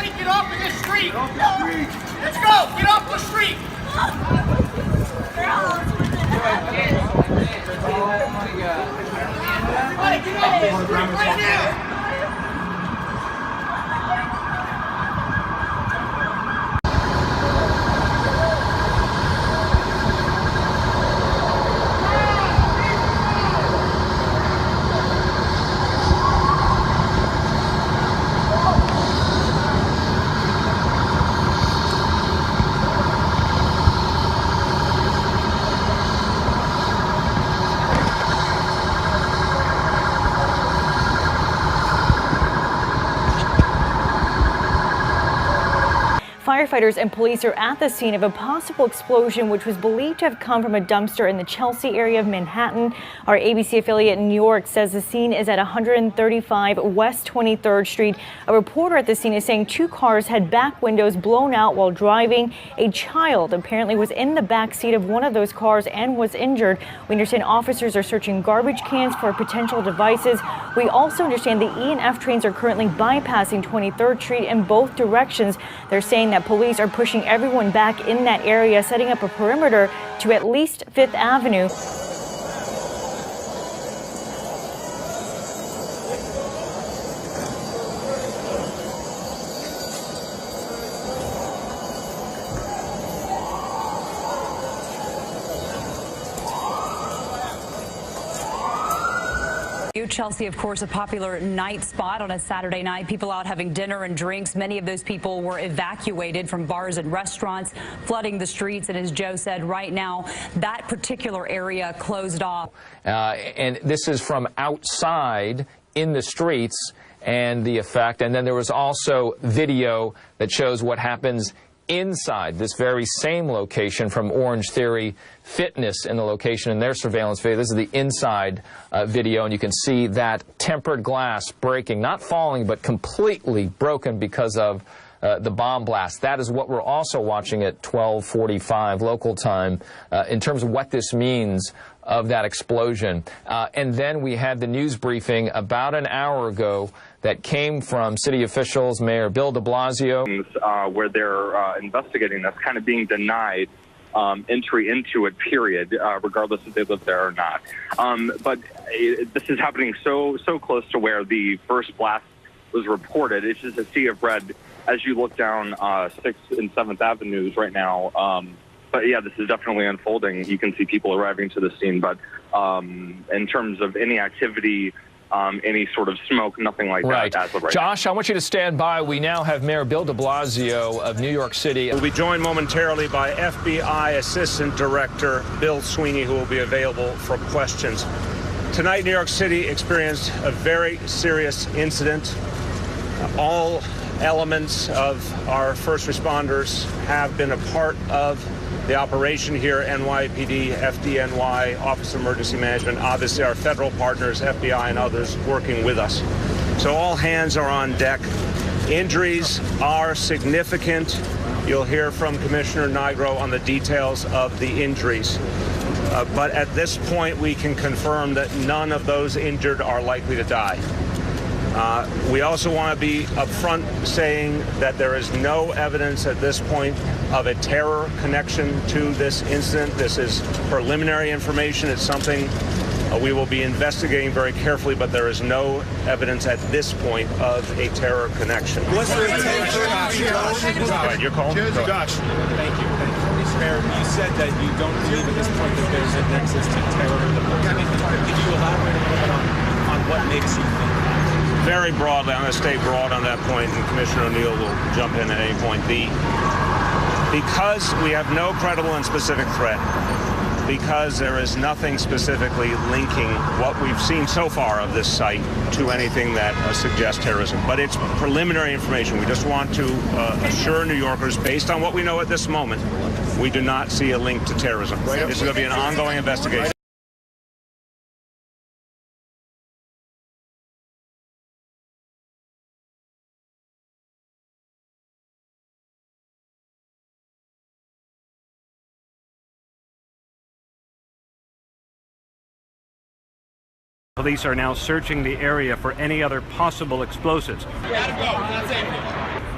Everybody get off of this street. Get off the street. Let's go. Get off the street. Oh my God. Everybody get off this street right now. Firefighters and police are at the scene of a possible explosion which was believed to have come from a dumpster in the Chelsea area of Manhattan. Our ABC affiliate in New York says the scene is at 135 West 23rd Street. A reporter at the scene is saying two cars had back windows blown out while driving. A child apparently was in the back seat of one of those cars and was injured. We understand officers are searching garbage cans for potential devices. We also understand the E and F trains are currently bypassing 23rd Street in both directions. They're saying that police are pushing everyone back in that area, setting up a perimeter to at least 5th Avenue. Chelsea, of course, a popular night spot on a Saturday night. People out having dinner and drinks. Many of those people were evacuated from bars and restaurants, flooding the streets. And as Joe said, right now, that particular area closed off. And this is from outside in the streets and the effect. And then there was also video that shows what happens inside this very same location from Orange Theory Fitness in the location in their surveillance video. This is the inside video, and you can see that tempered glass breaking, not falling, but completely broken because of the bomb blast. That is what we're also watching at 12:45 local time in terms of what this means of that explosion. And then we had the news briefing about an hour ago that came from city officials, Mayor Bill de Blasio. Where they're investigating that's kind of being denied entry into it, period, regardless if they live there or not. But this is happening so close to where the first blast was reported. It's just a sea of red as you look down 6th and 7th Avenues right now. But yeah, this is definitely unfolding. You can see people arriving to the scene. But in terms of any activity, any sort of smoke, nothing like that as of right now. Josh, I want you to stand by. We now have Mayor Bill de Blasio of New York City. We'll be joined momentarily by FBI Assistant Director Bill Sweeney, who will be available for questions. Tonight, New York City experienced a very serious incident. All elements of our first responders have been a part of the operation here, NYPD, FDNY, Office of Emergency Management, obviously our federal partners, FBI and others working with us. So all hands are on deck. Injuries are significant. You'll hear from Commissioner Nigro on the details of the injuries. But at this point, we can confirm that none of those injured are likely to die. We also want to be upfront saying that there is no evidence at this point of a terror connection to this incident. This is preliminary information. It's something we will be investigating very carefully, but there is no evidence at this point of a terror connection. What's the intention? Go ahead, your call. Josh. Thank you. Mayor, you said that you don't believe at this point that there's a nexus to terror. Could you elaborate a little bit on what makes you think that? Very broadly, I'm going to stay broad on that point, and Commissioner O'Neill will jump in at any point. Because we have no credible and specific threat, because there is nothing specifically linking what we've seen so far of this site to anything that suggests terrorism. But it's preliminary information. We just want to assure New Yorkers, based on what we know at this moment, we do not see a link to terrorism. This is going to be an ongoing investigation. Police are now searching the area for any other possible explosives. Gotta go. We're not saving it.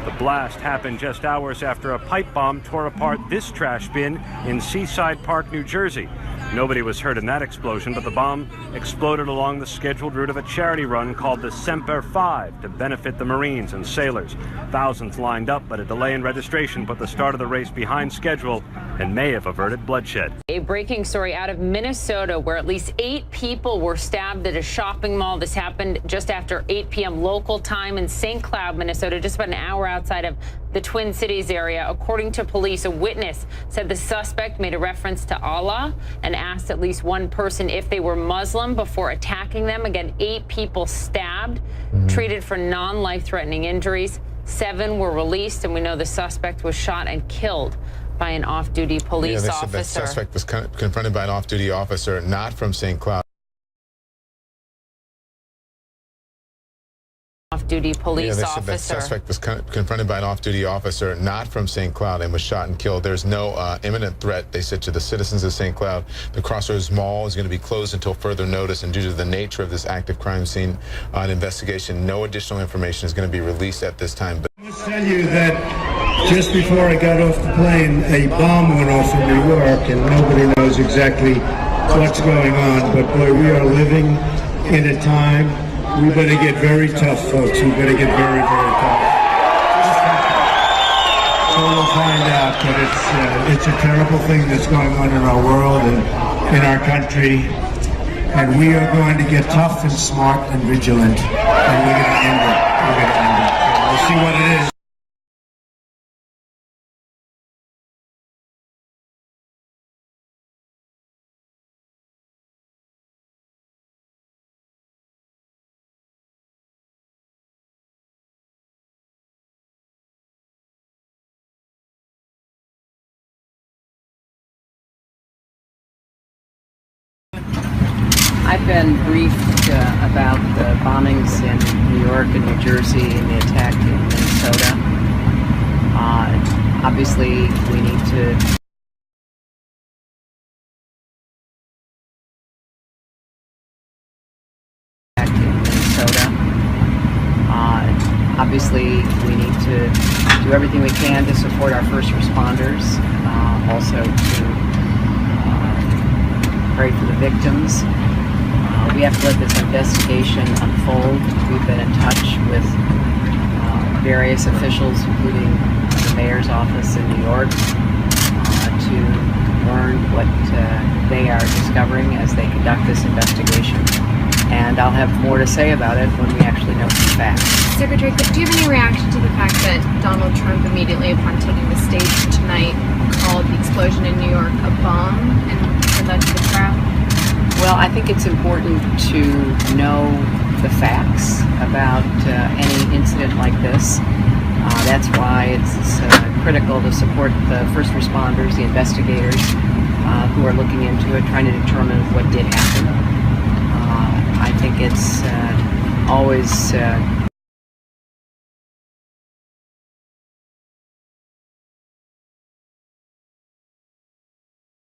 The blast happened just hours after a pipe bomb tore apart this trash bin in Seaside Park, New Jersey. Nobody was hurt in that explosion, but the bomb exploded along the scheduled route of a charity run called the Semper 5 to benefit the Marines and sailors. Thousands lined up, but a delay in registration put the start of the race behind schedule and may have averted bloodshed. A breaking story out of Minnesota where at least 8 people were stabbed at a shopping mall. This happened just after 8 p.m. local time in St. Cloud, Minnesota, just about an hour outside of the Twin Cities area. According to police, a witness said the suspect made a reference to Allah and asked at least one person if they were Muslim before attacking them. Again, 8 people stabbed, treated for non-life-threatening injuries. 7 were released, and we know the suspect was shot and killed by an off-duty police officer. The suspect was confronted by an off-duty officer, not from St. Cloud. Off-duty police officer. The suspect was confronted by an off-duty officer, not from St. Cloud, and was shot and killed. There's no imminent threat, they said, to the citizens of St. Cloud. The Crossroads Mall is going to be closed until further notice, and due to the nature of this active crime scene investigation, no additional information is going to be released at this time. I must tell you that just before I got off the plane, a bomb went off in New York, and nobody knows exactly what's going on. But boy, we are living in a time. We better get very tough, folks. We better get very, very tough. So we'll find out. But it's a terrible thing that's going on in our world and in our country. And we are going to get tough and smart and vigilant. And we're going to end it. We're going to end it. We'll see what it is. I've been briefed about the bombings in New York and New Jersey and the attack in Minnesota. Obviously, we need to do everything we can to support our first responders, also to pray for the victims. We have to let this investigation unfold. We've been in touch with various officials, including the mayor's office in New York, to learn what they are discovering as they conduct this investigation. And I'll have more to say about it when we actually know some facts. Secretary, do you have any reaction to the fact that Donald Trump immediately upon taking the stage tonight called the explosion in New York a bomb and said that to the crowd? Well, I think it's important to know the facts about any incident like this. That's why it's critical to support the first responders, the investigators who are looking into it, trying to determine what did happen. I think it's always